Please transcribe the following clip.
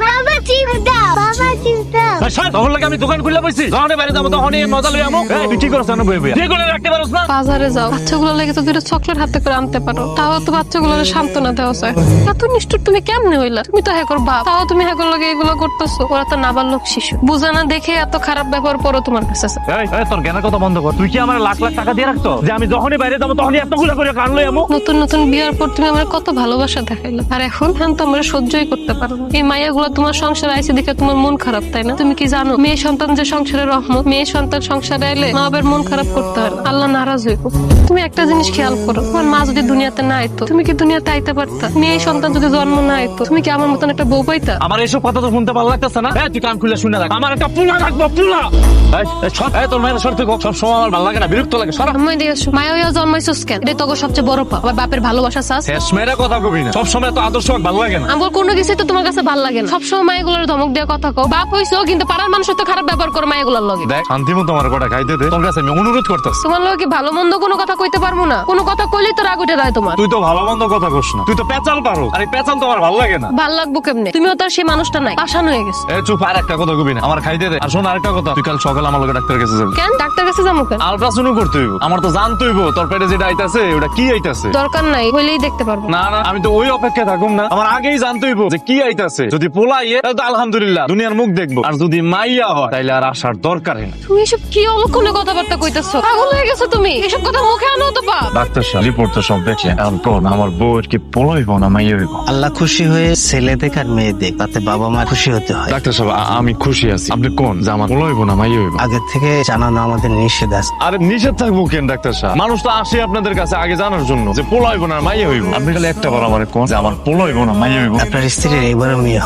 বাবা চিপস দাও, বাবা চিপস দাও। তখন লাগে আমি দোকান খুলে বসছি, যখন বাইরে যাবো তখন মজা লই আমো। তুই কি করছ না বই বই দিয়ে করে রাখতে পারছ না? বাজারে যাও, বাচ্চাগুলো লেগে তো দুটো চকলেট হাতে করে আনতে পারো, তাও তো বাচ্চাগুলোর সান্ত্বনা দেওয়া যায়। এত নিষ্ঠুর তুমি কেমনে হইলা? তুমি তো হ্যাকর বাপ, তাও তুমি হ্যাকর লগে এগুলো করতেছো। ওরা তো নাবালক শিশু, বুঝা না দেখে এত খারাপ ব্যবহার করো তোমার কাছে। তোর জ্ঞানের কথা বন্ধ কর। তুই কি আমার লাখ লাখ টাকা দিয়ে রাখতো যে আমি যখনই বাইরে যাবো তখনই এতগুলো করে কান লই আমো? নতুন নতুন বিয়ার পর তুমি আমার কত ভালোবাসা দেখাইলা, আর এখন তো আমরা সহ্যই করতে পারো না। এই মায়াগুলো তোমার সংসারে আইসে দেখে তোমার মন খারাপ, তাই না? তুমি কি জানো মেয়ে সন্তান যে সংসারের রহমত? মেয়ে সন্তান সংসারে এলে মা বাবার মন খারাপ করতে হয় না, আল্লাহ নারাজ হইব। তুমি একটা জিনিস খেয়াল করো, তোমার মা যদি দুনিয়াতে না আইতো তুমি কি দুনিয়াতে আইতে পারতা? মেয়ে সন্তান যদি জন্ম না আইতো তুমি কি আমার মতন একটা বউ পাইতা? আমার এসব কথা তো শুনতে ভালো লাগতেছে না। তুই কান খুলে শুনে রাখ, আমার একটা পুলা রাখবো, পুলা। তোর মায়ের সরতে সব সময় আমার ভালো লাগে না, বিরক্ত লাগে। সরা আমি দিয়ে মায়া হইয়া জন্মাইছস কেন? এটা তোকে সবচেয়ে বড় পাপ। আবার বাপের ভালোবাসা চাস? শেষ মেয়েরা কথা কবি না, সব সময় তো আদর্শ ভালো লাগে না। আমার কোনো কিছুই তো তোমার কাছে ভালো লাগে না, সবসময় মায়েগুলোর ধমক দিয়ে কথা কও। বাপ হইছো কিন্তু পাড়ার মানুষ তো খারাপ ব্যবহার করো মায়েগুলোর লগে। দেখ শান্তি মতো আমার কটা খাইতে দে, তোর কাছে আমি অনুরোধ করতেছি। তোমার লগে কি ভালো মন্দ কোনো কথা কইতে পারবো না? কোনো কথা কইলেই তো রাগ উঠে যায় তোমার। তুই তো ভালো মন্দ কথা কস না, তুই তো পেঁচাল পারো। আর এই পেঁচাল তো আমার ভালো লাগে না। ভাল লাগবো কেমনে? তুমিও তো আর সেই মানুষটা নাই, পাশান হয়ে গেছে। এ চুপ, আর একটা কথা কবি না, আমার খাইতে দে। আর শোন আরেকটা কথা, তুই কাল সকালে আমার লগে ডাক্তারের কাছে যাবি। কেন ডাক্তার কাছে যাবো কেন? আলট্রাসাউন্ড করতে হইব, আমার তো জানতে হইব তোর পেটে যেটা আইতাছে ওটা কি আইতাছে। দরকার নাই, হইলেই দেখতে পারবো। না না, আমি তো ওই অপেক্ষায় থাকুম না, আমার আগেই জানতে হইব যে কি আইতাছে। যদি পোলা ইয়ে তাহলে তো আলহামদুলিল্লাহ দুনিয়ার মুখ দেখবো, আর যদি মাইয়া হয় তাইলে আর আসার দরকার না। তুমি এসব কি অলক্ষণে কথাবার্তা কইতেছো? পাগল হয়ে গেছো তুমি? এসব কথা মুখে আনো তো পা। ডাক্তার সাহেব রিপোর্ট তো সব দেখে, এখন কোন আমার বউয়ের কি পোলা হইব না মাইয়া হইব? আল্লাহ খুশি হয়ে ছেলে দেখ আর মেয়ে দেখ, তাতে বাবা মা খুশি হতে হয়। ডাক্তার সাহেব আমি খুশি আছি, আপনি কোন যে আমার পোলা হইব না মাইয়া হইব? আগে থেকে জানানো আমাদের নিষেধ আছে। আরে নিষেধ থাকবো কেন ডাক্তার সাহেব? মানুষ তো আসে আপনাদের কাছে আগে জানার জন্য যে পোলা হইব না মাইয়া হইব। আপনি খালি একটা বার আমার কোন যে আমার পোলা হইব না মাইয়া হইব। আপনার স্ত্রীর এইবারও মেয়ে হবে।